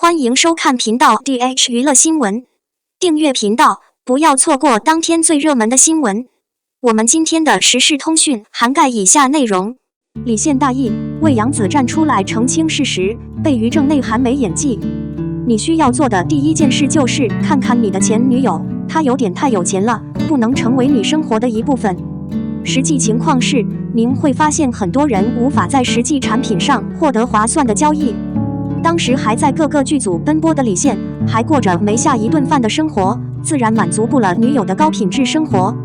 欢迎收看频道 DH 娱乐新闻，订阅频道，不要错过当天最热门的新闻。我们今天的时事通讯涵盖以下内容：李现大意，为杨紫站出来澄清事实，被于正内涵没演技。你需要做的第一件事就是看看你的前女友，她有点太有钱了，不能成为你生活的一部分。实际情况是，您会发现很多人无法在实际产品上获得划算的交易。当时还在各个剧组奔波的李现，还过着没下一顿饭的生活，自然满足不了女友的高品质生活。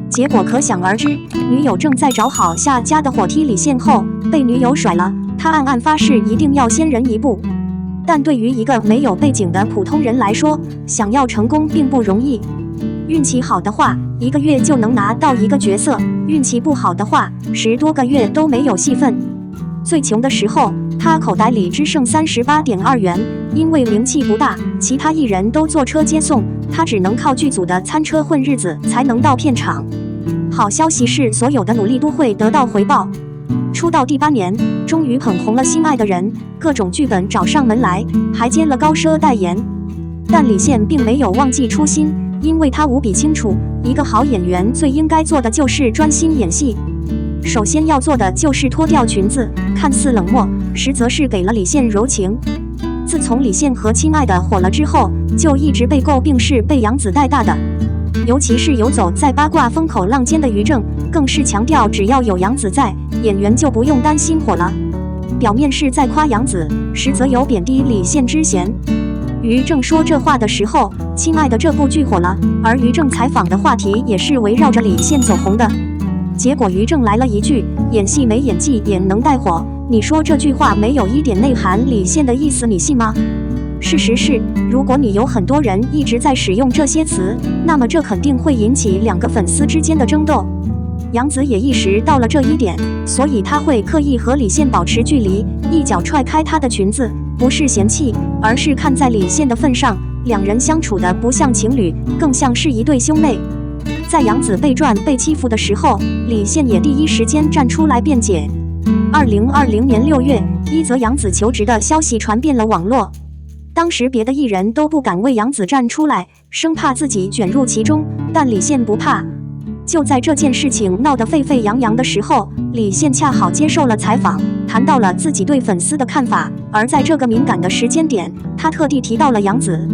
结果可想而知，女友正在找好下家的伙踢李现后，被女友甩了。他暗暗发誓一定要先人一步。但对于一个没有背景的普通人来说，想要成功并不容易。运气好的话，1个月就能拿到一个角色；运气不好的话，10多个月都没有戏份。最穷的时候，他口袋里只剩38.2元，因为名气不大，其他艺人都坐车接送，他只能靠剧组的餐车混日子才能到片场。好消息是，所有的努力都会得到回报。出道第8年，终于捧红了心爱的人，各种剧本找上门来，还接了高奢代言。但李现并没有忘记初心，因为他无比清楚，一个好演员最应该做的就是专心演戏。首先要做的就是脱掉裙子，看似冷漠，实则是给了李现柔情。自从李现和亲爱的火了之后，就一直被诟病是被杨紫带大的。尤其是游走在八卦风口浪尖的于正，更是强调只要有杨紫在，演员就不用担心火了。表面是在夸杨紫，实则有贬低李现之嫌。于正说这话的时候，亲爱的这部剧火了，而于正采访的话题也是围绕着李现走红的。结果于正来了一句，演戏没演技也能带火，你说这句话没有一点内涵李现的意思，你信吗？事实是，如果你有很多人一直在使用这些词，那么这肯定会引起2个粉丝之间的争斗。杨紫也意识到了这一点，所以她会刻意和李现保持距离，一脚踹开她的裙子，不是嫌弃，而是看在李现的份上，两人相处的不像情侣，更像是一对兄妹。在杨紫被赚被欺负的时候，李现也第一时间站出来辩解。2020年6月，一则杨紫求职的消息传遍了网络。当时别的艺人都不敢为杨紫站出来，生怕自己卷入其中，但李现不怕。就在这件事情闹得沸沸扬扬的时候，李现恰好接受了采访，谈到了自己对粉丝的看法。而在这个敏感的时间点，他特地提到了杨紫。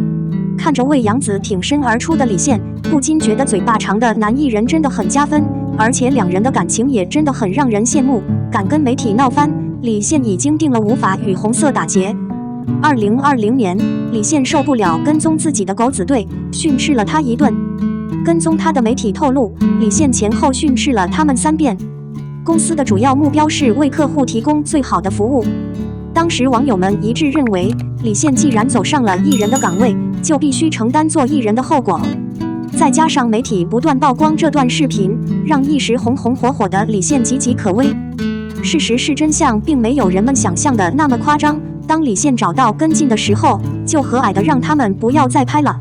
看着为杨紫挺身而出的李现，不禁觉得嘴巴长的男艺人真的很加分，而且两人的感情也真的很让人羡慕。敢跟媒体闹翻，李现已经定了无法与红色打劫。2020年，李现受不了跟踪自己的狗子队，训斥了他一顿。跟踪他的媒体透露，李现前后训斥了他们3遍。公司的主要目标是为客户提供最好的服务。当时网友们一致认为，李现既然走上了艺人的岗位，就必须承担做艺人的后果。再加上媒体不断曝光这段视频，让一时红红火火的李现岌岌可危。事实是，真相并没有人们想象的那么夸张。当李现找到跟进的时候，就和蔼的让他们不要再拍了。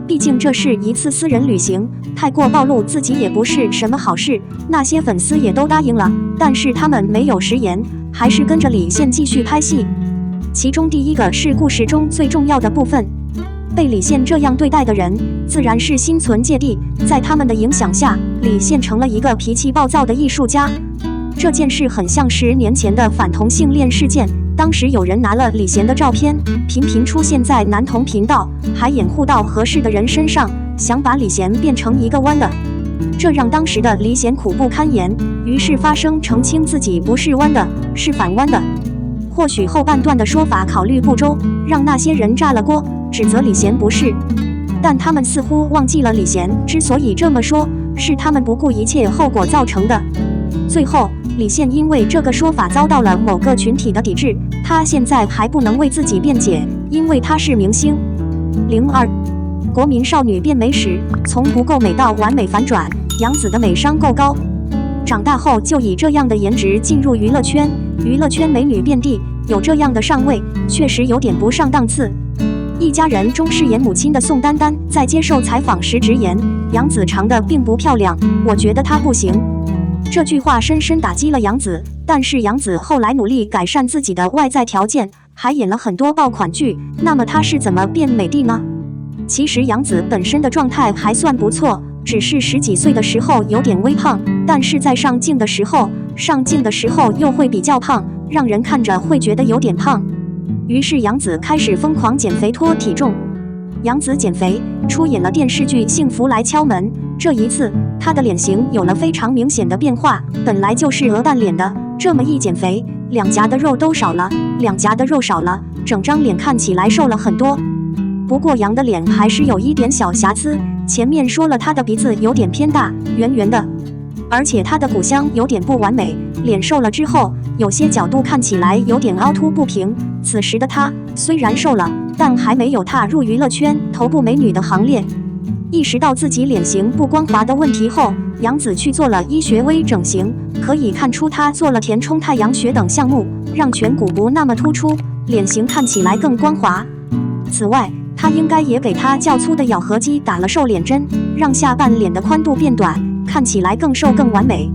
毕竟这是一次私人旅行，太过暴露自己也不是什么好事。那些粉丝也都答应了，但是他们没有食言，还是跟着李现继续拍戏。其中第一个是故事中最重要的部分。被李现这样对待的人，自然是心存芥蒂。在他们的影响下，李现成了一个脾气暴躁的艺术家。这件事很像10年前的反同性恋事件，当时有人拿了李现的照片，频频出现在男同频道，还掩护到合适的人身上，想把李现变成一个弯的。这让当时的李现苦不堪言，于是发声澄清自己不是弯的，是反弯的。或许后半段的说法考虑不周，让那些人炸了锅，指责李现不是。但他们似乎忘记了，李现之所以这么说，是他们不顾一切后果造成的。最后，李现因为这个说法遭到了某个群体的抵制，他现在还不能为自己辩解，因为他是明星。02，国民少女变美史，从不够美到完美反转，杨紫的美商够高。长大后就以这样的颜值进入娱乐圈，娱乐圈美女遍地，有这样的上位，确实有点不上档次。一家人中饰演母亲的宋丹丹在接受采访时直言，杨紫长得并不漂亮，我觉得她不行。这句话深深打击了杨紫，但是杨紫后来努力改善自己的外在条件，还演了很多爆款剧，那么她是怎么变美的呢？其实杨紫本身的状态还算不错，只是10几岁的时候有点微胖，但是在上镜的时候又会比较胖，让人看着会觉得有点胖。于是杨紫开始疯狂减肥拖体重。杨紫减肥，出演了电视剧《幸福来敲门》。这一次，她的脸型有了非常明显的变化，本来就是鹅蛋脸的，这么一减肥，两颊的肉少了，整张脸看起来瘦了很多。不过杨的脸还是有一点小瑕疵，前面说了她的鼻子有点偏大，圆圆的，而且她的骨相有点不完美，脸瘦了之后，有些角度看起来有点凹凸不平。此时的她虽然瘦了，但还没有踏入娱乐圈头部美女的行列。意识到自己脸型不光滑的问题后，杨紫去做了医学微整形，可以看出她做了填充太阳穴等项目，让颧骨不那么突出，脸型看起来更光滑。此外，她应该也给她较粗的咬合肌打了瘦脸针，让下半脸的宽度变短，看起来更瘦更完美。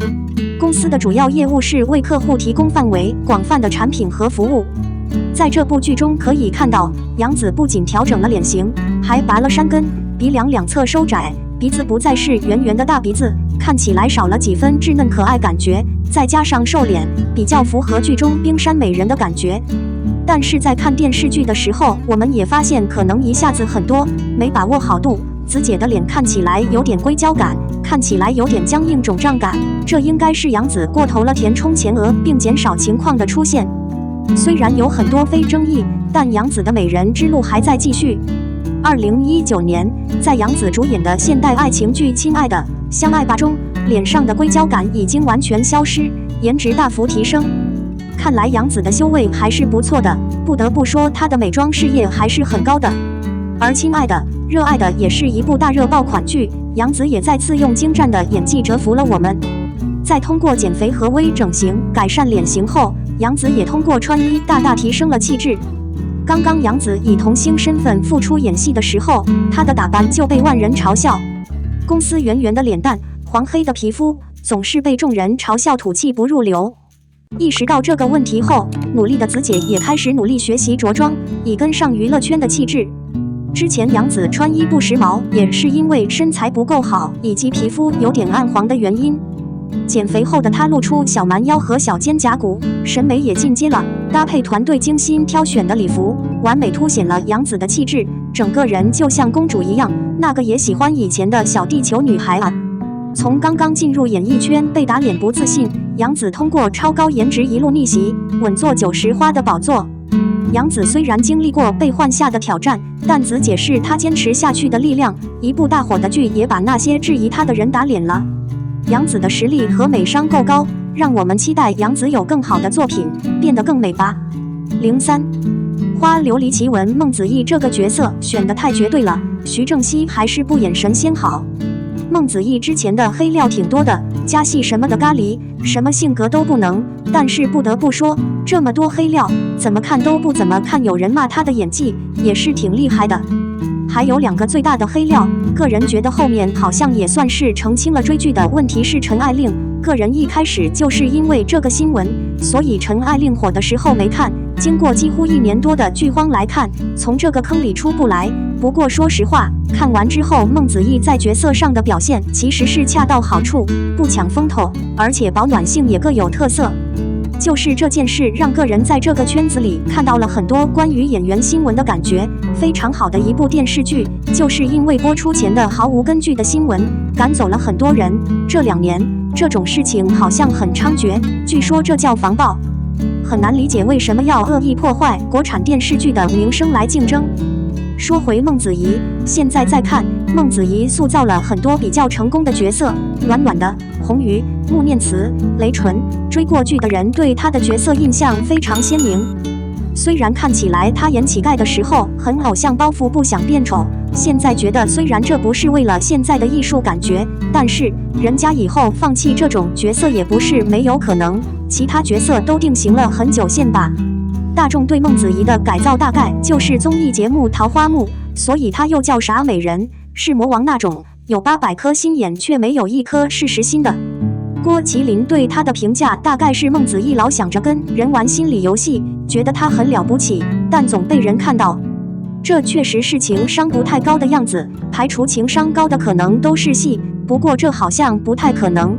公司的主要业务是为客户提供范围广泛的产品和服务。在这部剧中可以看到，杨紫不仅调整了脸型，还拔了山根，鼻梁两侧收窄，鼻子不再是圆圆的大鼻子，看起来少了几分稚嫩可爱感觉，再加上瘦脸，比较符合剧中冰山美人的感觉。但是在看电视剧的时候，我们也发现可能一下子很多，没把握好度。紫姐的脸看起来有点硅胶感，看起来有点僵硬肿胀感，这应该是杨紫过头了填充前额并减少情况的出现。虽然有很多非争议，但杨紫的美人之路还在继续。2019年，在杨紫主演的现代爱情剧《亲爱的，相爱吧》中，脸上的硅胶感已经完全消失，颜值大幅提升。看来杨紫的修为还是不错的，不得不说她的美妆事业还是很高的。而《亲爱的，热爱的》也是一部大热爆款剧，杨紫也再次用精湛的演技折服了我们。在通过减肥和微整形改善脸型后，杨紫也通过穿衣大大提升了气质。刚刚杨紫以童星身份复出演戏的时候，她的打扮就被万人嘲笑。公司圆圆的脸蛋，黄黑的皮肤，总是被众人嘲笑土气不入流。意识到这个问题后，努力的紫姐也开始努力学习着装，以跟上娱乐圈的气质。之前杨紫穿衣不时髦，也是因为身材不够好，以及皮肤有点暗黄的原因。减肥后的她露出小蛮腰和小肩胛骨，审美也进阶了，搭配团队精心挑选的礼服，完美凸显了杨紫的气质，整个人就像公主一样，那个也喜欢以前的小地球女孩啊。从刚刚进入演艺圈被打脸不自信，杨紫通过超高颜值一路逆袭，稳坐90花的宝座。杨紫虽然经历过被换下的挑战，但紫姐是她坚持下去的力量，一部大火的剧也把那些质疑她的人打脸了。杨紫的实力和美商够高，让我们期待杨紫有更好的作品，变得更美吧。03花琉璃奇闻，孟子义这个角色选得太绝对了，徐正熙还是不演神仙好。孟子义之前的黑料挺多的，加戏什么的咖喱，什么性格都不能，但是不得不说，这么多黑料，怎么看都不怎么看。有人骂他的演技也是挺厉害的。还有2个最大的黑料，个人觉得后面好像也算是澄清了追剧的问题，是陈爱令。个人一开始就是因为这个新闻，所以陈爱令火的时候没看，经过几乎1年多的剧荒来看，从这个坑里出不来。不过说实话，看完之后，孟子义在角色上的表现其实是恰到好处，不抢风头，而且保暖性也各有特色。就是这件事让个人在这个圈子里看到了很多关于演员新闻的感觉，非常好的一部电视剧，就是因为播出前的毫无根据的新闻赶走了很多人。这2年这种事情好像很猖獗，据说这叫防爆，很难理解为什么要恶意破坏国产电视剧的名声来竞争。说回孟子怡，现在再看，孟子怡塑造了很多比较成功的角色，暖暖的、红鱼、穆念慈、雷纯，追过剧的人对她的角色印象非常鲜明。虽然看起来她演乞丐的时候很偶像包袱，不想变丑，现在觉得虽然这不是为了现在的艺术感觉，但是人家以后放弃这种角色也不是没有可能，其他角色都定型了很久线吧。大众对孟子怡的改造大概就是综艺节目《桃花木》，所以她又叫傻美人，是魔王那种，有800颗心眼却没有1颗是实心的。郭麒麟对他的评价大概是孟子义老想着跟人玩心理游戏，觉得他很了不起，但总被人看到。这确实是情商不太高的样子，排除情商高的可能都是戏，不过这好像不太可能。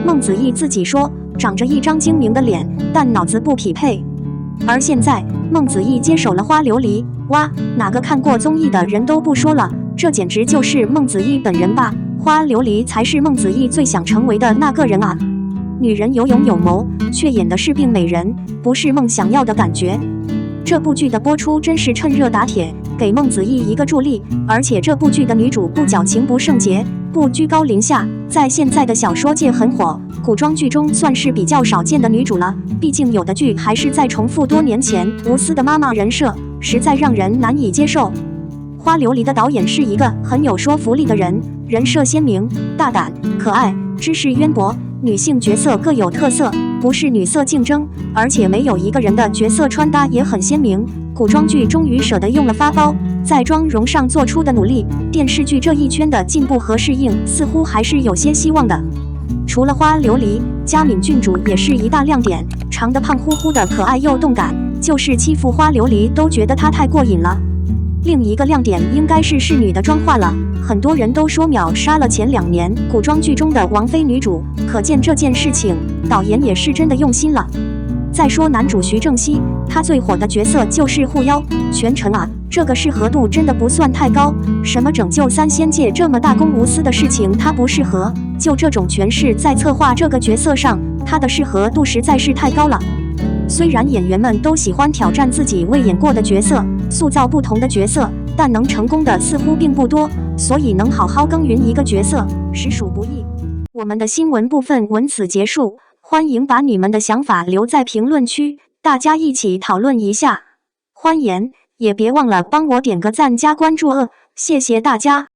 孟子义自己说，长着一张精明的脸，但脑子不匹配。而现在，孟子义接手了花琉璃，哇，哪个看过综艺的人都不说了，这简直就是孟子义本人吧？花琉璃才是孟子义最想成为的那个人啊！女人有勇有谋，却演的是病美人，不是梦想要的感觉。这部剧的播出真是趁热打铁，给孟子义一个助力。而且这部剧的女主不矫情不圣洁，不居高临下，在现在的小说界很火，古装剧中算是比较少见的女主了。毕竟有的剧还是在重复多年前无私的妈妈人设，实在让人难以接受。花琉璃的导演是一个很有说服力的人，人设鲜明、大胆、可爱，知识渊博，女性角色各有特色，不是女色竞争，而且没有一个人的角色穿搭也很鲜明。古装剧终于舍得用了发包，在妆容上做出的努力，电视剧这一圈的进步和适应似乎还是有些希望的。除了花琉璃，嘉敏郡主也是一大亮点，长得胖乎乎的可爱又动感，就是欺负花琉璃都觉得她太过瘾了。另一个亮点应该是侍女的妆化了，很多人都说秒杀了前2年古装剧中的王妃女主，可见这件事情导演也是真的用心了。再说男主徐正熙，他最火的角色就是护妖权臣啊，这个适合度真的不算太高。什么拯救3仙界这么大公无私的事情他不适合，就这种诠释在策划这个角色上，他的适合度实在是太高了。虽然演员们都喜欢挑战自己未演过的角色，塑造不同的角色，但能成功的似乎并不多，所以能好好耕耘一个角色，实属不易。我们的新闻部分文此结束，欢迎把你们的想法留在评论区，大家一起讨论一下。欢迎，也别忘了帮我点个赞加关注谢谢大家。